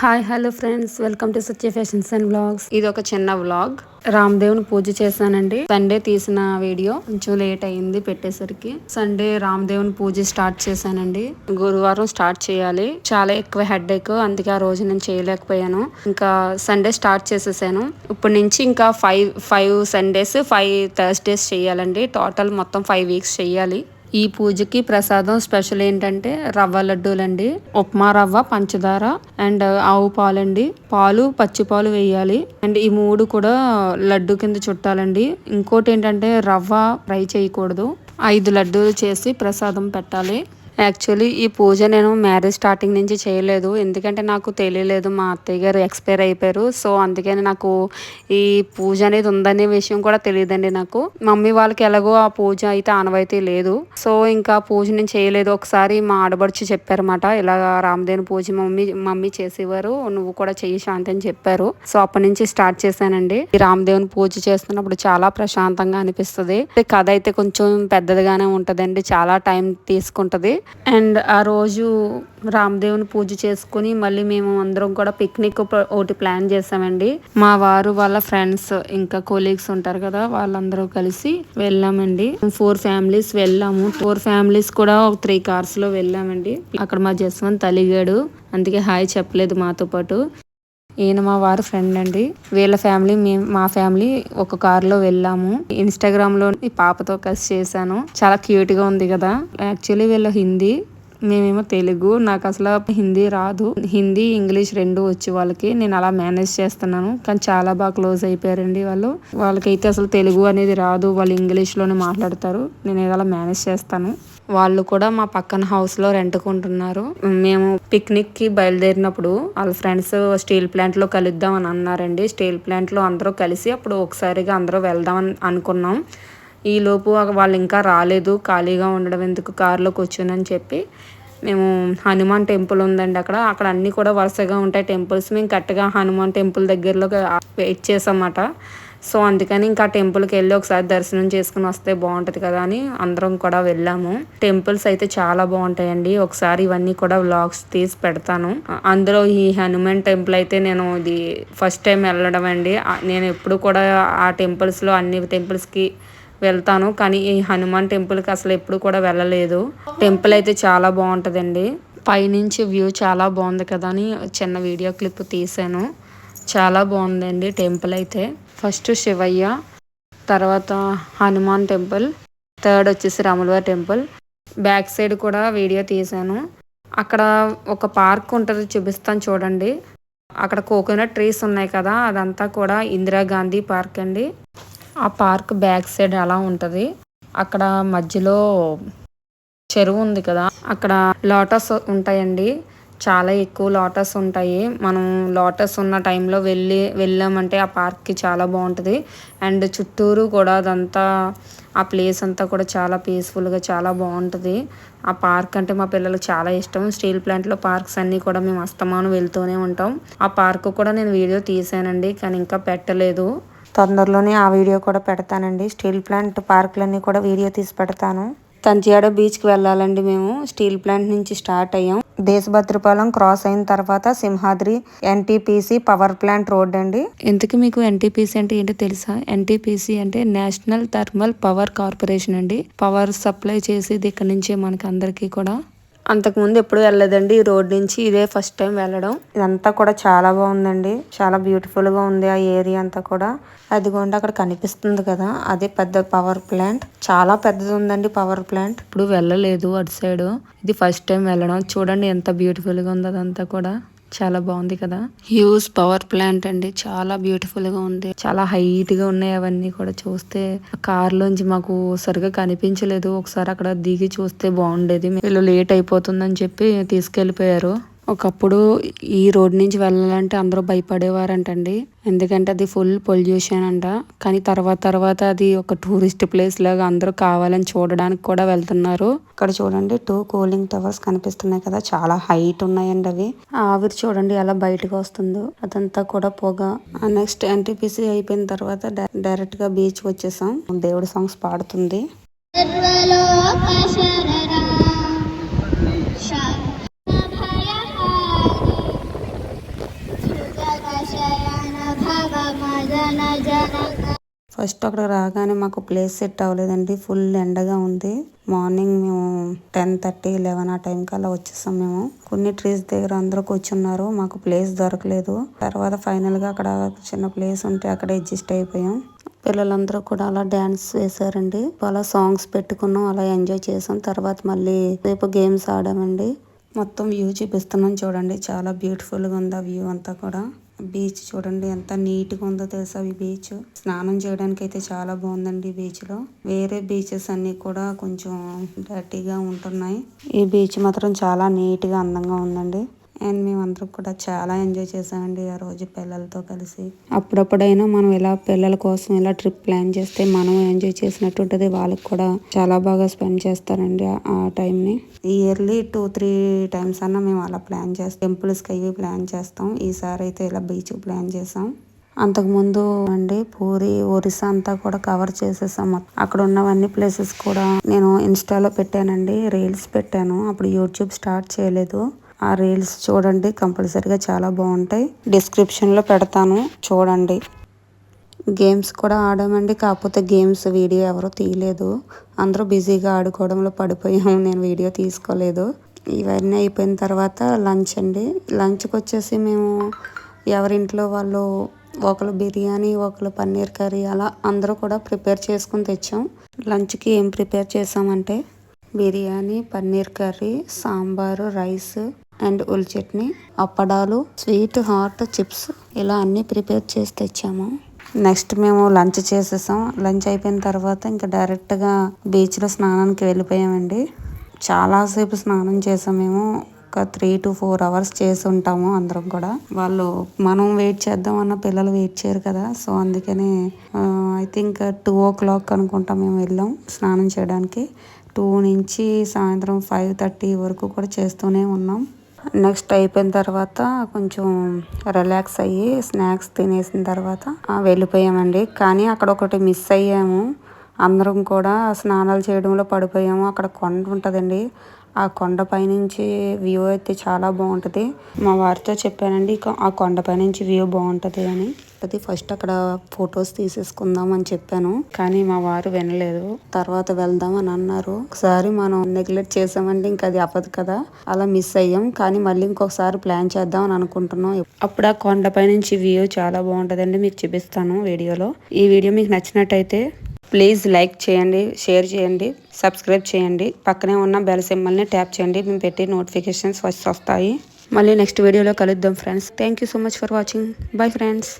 Hi hello friends, welcome to Satya fashions and blogs. ఇది ఒక చిన్న వ్లాగ్. రామదేవుని పూజ చేశానండి. సండే తీసిన వీడియో, కొంచెం లేట్ అయింది పెట్టేసరికి. సండే రామదేవుని పూజ స్టార్ట్ చేశానండి. గురువారం స్టార్ట్ చేయాలి. చాలా ఎక్కువ హెడేక్, అందుకే ఆ రోజు నేను చేయలేకపోయాను. ఇంకా సండే స్టార్ట్ చేసేసాను. ఇప్పటి నుంచి ఇంకా ఫైవ్ సండేస్ 5 థర్స్డేస్ చేయాలండి. టోటల్ మొత్తం 5 వీక్స్ చెయ్యాలి. ఈ పూజకి ప్రసాదం స్పెషల్ ఏంటంటే రవ్వ లడ్డూలండి. ఉప్మా రవ్వ, పంచదార అండ్ ఆవు పాలండి. పాలు, పచ్చి పాలు వేయాలి. అండ్ ఈ 3 కూడా లడ్డు కింద చుట్టాలండి. ఇంకోటి ఏంటంటే రవ్వ ఫ్రై చేయకూడదు. 5 లడ్డూలు చేసి ప్రసాదం పెట్టాలి. యాక్చువల్లీ ఈ పూజ నేను మ్యారేజ్ స్టార్టింగ్ నుంచి చేయలేదు, ఎందుకంటే నాకు తెలియలేదు. మా అత్తయ్య గారు ఎక్స్పైర్ అయిపోయారు. సో అందుకని నాకు ఈ పూజ అనేది ఉందనే విషయం కూడా తెలియదండి నాకు. మమ్మీ వాళ్ళకి ఎలాగో ఆ పూజ అయితే ఆనవాయితీ లేదు. సో ఇంకా పూజ నేను చేయలేదు. ఒకసారి మా ఆడబడుచు చెప్పారన్నమాట, ఇలా రామదేవుని పూజ మమ్మీ చేసేవారు, నువ్వు కూడా చెయ్యి శాంతి అని చెప్పారు. సో అప్పటి నుంచి స్టార్ట్ చేశానండి. ఈ రామదేవుని పూజ చేస్తున్నప్పుడు చాలా ప్రశాంతంగా అనిపిస్తుంది. కథ అయితే కొంచెం పెద్దదిగానే ఉంటదండి, చాలా టైం తీసుకుంటది. అండ్ ఆ రోజు రామదేవుని పూజ చేసుకుని మళ్ళీ మేము అందరం కూడా పిక్నిక్ ఒకటి ప్లాన్ చేసామండి. మా వారు వాళ్ళ ఫ్రెండ్స్ ఇంకా కొలీగ్స్ ఉంటారు కదా, వాళ్ళందరూ కలిసి వెళ్ళామండి. 4 ఫ్యామిలీస్ వెళ్ళాము. 4 ఫ్యామిలీస్ కూడా 3 కార్స్ లో వెళ్ళామండి. అక్కడ మా జస్వంత్ అలిగాడు, అందుకే హాయ్ చెప్పలేదు మాతో పాటు. ఈయన మా వారు ఫ్రెండ్ అండి. వీళ్ళ ఫ్యామిలీ, మా ఫ్యామిలీ ఒక కార్ లో వెళ్ళాము. ఇన్స్టాగ్రామ్ లో ఈ పాపతో కలిసి చేశాను. చాలా క్యూట్ గా ఉంది కదా. యాక్చువల్లీ వీళ్ళ హిందీ, మేమేమో తెలుగు. నాకు అసలు హిందీ రాదు. హిందీ, ఇంగ్లీష్ 2 వచ్చు వాళ్ళకి. నేను అలా మేనేజ్ చేస్తున్నాను. కానీ చాలా బాగా క్లోజ్ అయిపోయారండి వాళ్ళు. వాళ్ళకైతే అసలు తెలుగు అనేది రాదు, వాళ్ళు ఇంగ్లీష్ లోనే మాట్లాడతారు. నేను ఇలా మేనేజ్ చేస్తాను. వాళ్ళు కూడా మా పక్కన హౌస్ లో రెంట్కుంటున్నారు. మేము పిక్నిక్ కి బయలుదేరినప్పుడు వాళ్ళ ఫ్రెండ్స్ స్టీల్ ప్లాంట్ లో కలుద్దాం అని అన్నారండి. స్టీల్ ప్లాంట్ లో అందరూ కలిసి అప్పుడు ఒకసారిగా అందరూ వెళ్దాం అని అనుకున్నాం. ఈ లోపు వాళ్ళు ఇంకా రాలేదు. ఖాళీగా ఉండడం ఎందుకు, కారులో కూర్చుని చెప్పి మేము హనుమాన్ టెంపుల్ ఉందండి అక్కడ అన్ని కూడా వరుసగా ఉంటాయి టెంపుల్స్. మేము కరెక్ట్గా హనుమాన్ టెంపుల్ దగ్గరలో వెయిట్ చేసామన్నమాట. సో అందుకని ఇంకా టెంపుల్కి వెళ్ళి ఒకసారి దర్శనం చేసుకుని వస్తే బాగుంటుంది కదా అని అందరం కూడా వెళ్ళాము. టెంపుల్స్ అయితే చాలా బాగుంటాయండి. ఒకసారి ఇవన్నీ కూడా వ్లాగ్స్ తీసి పెడతాను. అందులో ఈ హనుమాన్ టెంపుల్ అయితే నేను ఇది ఫస్ట్ టైం వెళ్ళడం అండి. నేను ఎప్పుడు కూడా ఆ టెంపుల్స్లో అన్ని టెంపుల్స్కి వెళ్తాను, కానీ ఈ హనుమాన్ టెంపుల్కి అసలు ఎప్పుడు కూడా వెళ్ళలేదు. టెంపుల్ అయితే చాలా బాగుంటుందండి. పైనుంచి వ్యూ చాలా బాగుంది కదా అని చిన్న వీడియో క్లిప్ తీసాను. చాలా బాగుందండి టెంపుల్ అయితే. ఫస్ట్ శివయ్య, తర్వాత హనుమాన్ టెంపుల్, థర్డ్ వచ్చేసి రాములవారి టెంపుల్. బ్యాక్ సైడ్ కూడా వీడియో తీసాను. అక్కడ ఒక పార్క్ ఉంటుంది, చూపిస్తాను చూడండి. అక్కడ కోకోనట్ ట్రీస్ ఉన్నాయి కదా, అదంతా కూడా ఇందిరాగాంధీ పార్క్ అండి. ఆ పార్క్ బ్యాక్ సైడ్ అలా ఉంటుంది. అక్కడ మధ్యలో చెరువు ఉంది కదా, అక్కడ లోటస్ ఉంటాయండి. చాలా ఎక్కువ లోటస్ ఉంటాయి. మనం లోటస్ ఉన్న టైంలో వెళ్ళామంటే ఆ పార్క్కి చాలా బాగుంటుంది. అండ్ చుట్టూరు కూడా అదంతా, ఆ ప్లేస్ అంతా కూడా చాలా పీస్ఫుల్గా చాలా బాగుంటుంది. ఆ పార్క్ అంటే మా పిల్లలకు చాలా ఇష్టం. స్టీల్ ప్లాంట్లో పార్క్స్ అన్నీ కూడా మేము అస్తమానం వెళ్తూనే ఉంటాం. ఆ పార్క్ కూడా నేను వీడియో తీసానండి, కానీ ఇంకా పెట్టలేదు. తొందరలోనే ఆ వీడియో కూడా పెడతానండి. స్టీల్ ప్లాంట్ పార్కులన్నీ కూడా వీడియో తీసి పెడతాను. తంతియాడ బీచ్కి వెళ్ళాలండి. మేము స్టీల్ ప్లాంట్ నుంచి స్టార్ట్ అయ్యాం. దేశభద్రపాలెం క్రాస్ అయిన తర్వాత Simhadri NTPC power plant road అండి. ఎందుకు మీకు ఎన్టీపీసీ అంటే ఏంటో తెలుసా? ఎన్టీపీసీ అంటే నేషనల్ థర్మల్ పవర్ కార్పొరేషన్ అండి. పవర్ సప్లై చేసేది ఇక్కడ నుంచే మనకి అందరికీ కూడా. అంతకుముందు ఎప్పుడు వెళ్ళలేదండి ఈ రోడ్ నుంచి, ఇదే ఫస్ట్ టైం వెళ్ళడం. ఇదంతా కూడా చాలా బాగుందండి, చాలా బ్యూటిఫుల్ గా ఉంది ఆ ఏరియా అంతా కూడా. అదిగోండి అక్కడ కనిపిస్తుంది కదా, అదే పెద్ద పవర్ ప్లాంట్. చాలా పెద్దది ఉందండి పవర్ ప్లాంట్. ఇప్పుడు వెళ్ళలేదు అటు సైడ్, ఇది ఫస్ట్ టైం వెళ్ళడం. చూడండి ఎంత బ్యూటిఫుల్ గా ఉంది అదంతా కూడా. చాలా బాగుంది కదా. హ్యూజ్ పవర్ ప్లాంట్ అండి, చాలా బ్యూటిఫుల్ గా ఉంది. చాలా హైట్ గా ఉన్నాయి అవన్నీ కూడా. చూస్తే కార్ లోంచి మాకు సరిగా కనిపించలేదు. ఒకసారి అక్కడ దిగి చూస్తే బాగుండేది. వీళ్ళు లేట్ అయిపోతుందని చెప్పి తీసుకెళ్లిపోయారు. ఒకప్పుడు ఈ రోడ్ నుంచి వెళ్ళాలంటే అందరూ భయపడేవారంటండి, ఎందుకంటే అది ఫుల్ పొల్యూషన్ అంట. కానీ తర్వాత అది ఒక టూరిస్ట్ ప్లేస్ లాగా అందరూ కావాలని చూడడానికి కూడా వెళ్తున్నారు. ఇక్కడ చూడండి 2 కూలింగ్ టవర్స్ కనిపిస్తున్నాయి కదా, చాలా హైట్ ఉన్నాయండి అవి. ఆవిరి చూడండి ఎలా బయటకు వస్తుందో, అదంతా కూడా పొగ. నెక్స్ట్ ఎన్టీపీసీ అయిపోయిన తర్వాత డైరెక్ట్ గా బీచ్ వచ్చేసాం. దేవుడి సాంగ్స్ పాడుతుంది. ఫస్ట్ అక్కడ రాగానే మాకు ప్లేస్ సెట్ అవ్వలేదండి. ఫుల్ ఎండగా ఉంది. మార్నింగ్ మేము 10:30, 11 ఆ టైం కల్లా వచ్చేసాం. మేము కొన్ని ట్రీస్ దగ్గర అందరూ కూర్చున్నారు. మాకు ప్లేస్ దొరకలేదు. తర్వాత ఫైనల్ గా అక్కడ చిన్న ప్లేస్ ఉంటే అక్కడ అడ్జస్ట్ అయిపోయాం. పిల్లలందరూ కూడా అలా డాన్స్ వేసారండి. అలా సాంగ్స్ పెట్టుకున్నాం, అలా ఎంజాయ్ చేసాం. తర్వాత మళ్ళీ రేపు గేమ్స్ ఆడామండి. మొత్తం వ్యూ చూపిస్తున్నాం చూడండి. చాలా బ్యూటిఫుల్ గా ఉంది ఆ వ్యూ అంతా కూడా. బీచ్ చూడండి ఎంత నీట్ గా ఉందో తెలుసా ఈ బీచ్. స్నానం చేయడానికి అయితే చాలా బాగుందండి బీచ్ లో. వేరే బీచెస్ అన్ని కూడా కొంచెం డర్టీగా ఉంటున్నాయి. ఈ బీచ్ మాత్రం చాలా నీట్ గా అందంగా ఉందండి. అండ్ మేమందరం కూడా చాలా ఎంజాయ్ చేసామండి ఆ రోజు పిల్లలతో కలిసి. అప్పుడప్పుడైనా మనం ఇలా పిల్లల కోసం ఇలా ట్రిప్ ప్లాన్ చేస్తే మనం ఎంజాయ్ చేసినట్టు ఉంటుంది. వాళ్ళకి కూడా చాలా బాగా స్పెండ్ చేస్తారండి ఆ టైంని. ఇయర్లీ 2-3 టైమ్స్ అన్నా మేము అలా ప్లాన్ చేస్తాం. టెంపుల్స్కి అవి ప్లాన్ చేస్తాం. ఈసారి అయితే ఇలా బీచ్ ప్లాన్ చేసాం. అంతకుముందు అండి పూరి, ఒరిస్సా అంతా కూడా కవర్ చేసేసాం. అక్కడ ఉన్నవన్నీ ప్లేసెస్ కూడా నేను ఇన్స్టాలో పెట్టానండి. రీల్స్ పెట్టాను. అప్పుడు యూట్యూబ్ స్టార్ట్ చేయలేదు. ఆ రీల్స్ చూడండి, కంపల్సరీగా చాలా బాగుంటాయి. డిస్క్రిప్షన్ లో పెడతాను, చూడండి. గేమ్స్ కూడా ఆడామండి. కాకపోతే గేమ్స్ వీడియో ఎవరో తీయలేదు. అందరూ బిజీగా ఆడుకోవడంలో పడిపోయాము. నేను వీడియో తీసుకోలేదు. ఇవన్నీ అయిపోయిన తర్వాత లంచ్ అండి. లంచ్కి వచ్చేసి మేము ఎవరింట్లో వాళ్ళు ఒకరు బిర్యానీ, ఒకరు పన్నీర్ కర్రీ, అలా అందరూ కూడా ప్రిపేర్ చేసుకుని తెచ్చాం. లంచ్కి ఏం ప్రిపేర్ చేసామంటే biryani, paneer curry, sambar, rice and ఉల్లి చట్నీ, అప్పడాలు, స్వీట్, హాట్, చిప్స్, ఇలా అన్ని ప్రిపేర్ చేసి తెచ్చాము. నెక్స్ట్ మేము లంచ్ చేసేసాం. లంచ్ అయిపోయిన తర్వాత ఇంకా డైరెక్ట్గా బీచ్లో స్నానానికి వెళ్ళిపోయామండి. చాలాసేపు స్నానం చేసాం మేము. ఒక 3 to 4 hours చేసి ఉంటాము అందరం కూడా. వాళ్ళు మనం వెయిట్ చేద్దాం అన్న పిల్లలు వెయిట్ చేయరు కదా. సో అందుకని ఐ థింక్ 2 o'clock అనుకుంటా మేము వెళ్ళాం స్నానం చేయడానికి. 2 నుంచి సాయంత్రం 5:30 వరకు కూడా చేస్తూనే ఉన్నాం. నెక్స్ట్ అయిపోయిన తర్వాత కొంచెం రిలాక్స్ అయ్యి స్నాక్స్ తినేసిన తర్వాత వెళ్ళిపోయామండి. కానీ అక్కడ ఒకటి మిస్ అయ్యాము. అందరం కూడా స్నానాలు చేయడంలో పడిపోయాము. అక్కడ కొండ ఉంటుందండి. ఆ కొండ పైనుంచి వ్యూ అయితే చాలా బాగుంటుంది. మా వారితో చెప్పానండి ఆ కొండపై నుంచి వ్యూ బాగుంటుంది అని. అది ఫస్ట్ అక్కడ ఫొటోస్ తీసేసుకుందాం అని చెప్పాను. కానీ మా వారు వినలేదు. తర్వాత వెళ్దాం అని అన్నారు. ఒకసారి మనం నెగ్లెక్ట్ చేసామండి, ఇంకా అది అవ్వదు కదా. అలా మిస్ అయ్యాం. కానీ మళ్ళీ ఇంకొకసారి ప్లాన్ చేద్దాం అని అనుకుంటున్నాం. అప్పుడు ఆ కొండపై నుంచి వ్యూ చాలా బాగుంటుందండి. మీకు చూపిస్తాను వీడియోలో. ఈ వీడియో మీకు నచ్చినట్టయితే ప్లీజ్ లైక్ చేయండి, షేర్ చేయండి, సబ్స్క్రైబ్ చేయండి. పక్కనే ఉన్న బెల్ సింబల్ని ట్యాప్ చేయండి. మేము పెట్టి నోటిఫికేషన్స్ ఫస్ట్ వస్తాయి. మళ్ళీ నెక్స్ట్ వీడియోలో కలుద్దాం friends. Thank you so much for watching. Bye friends.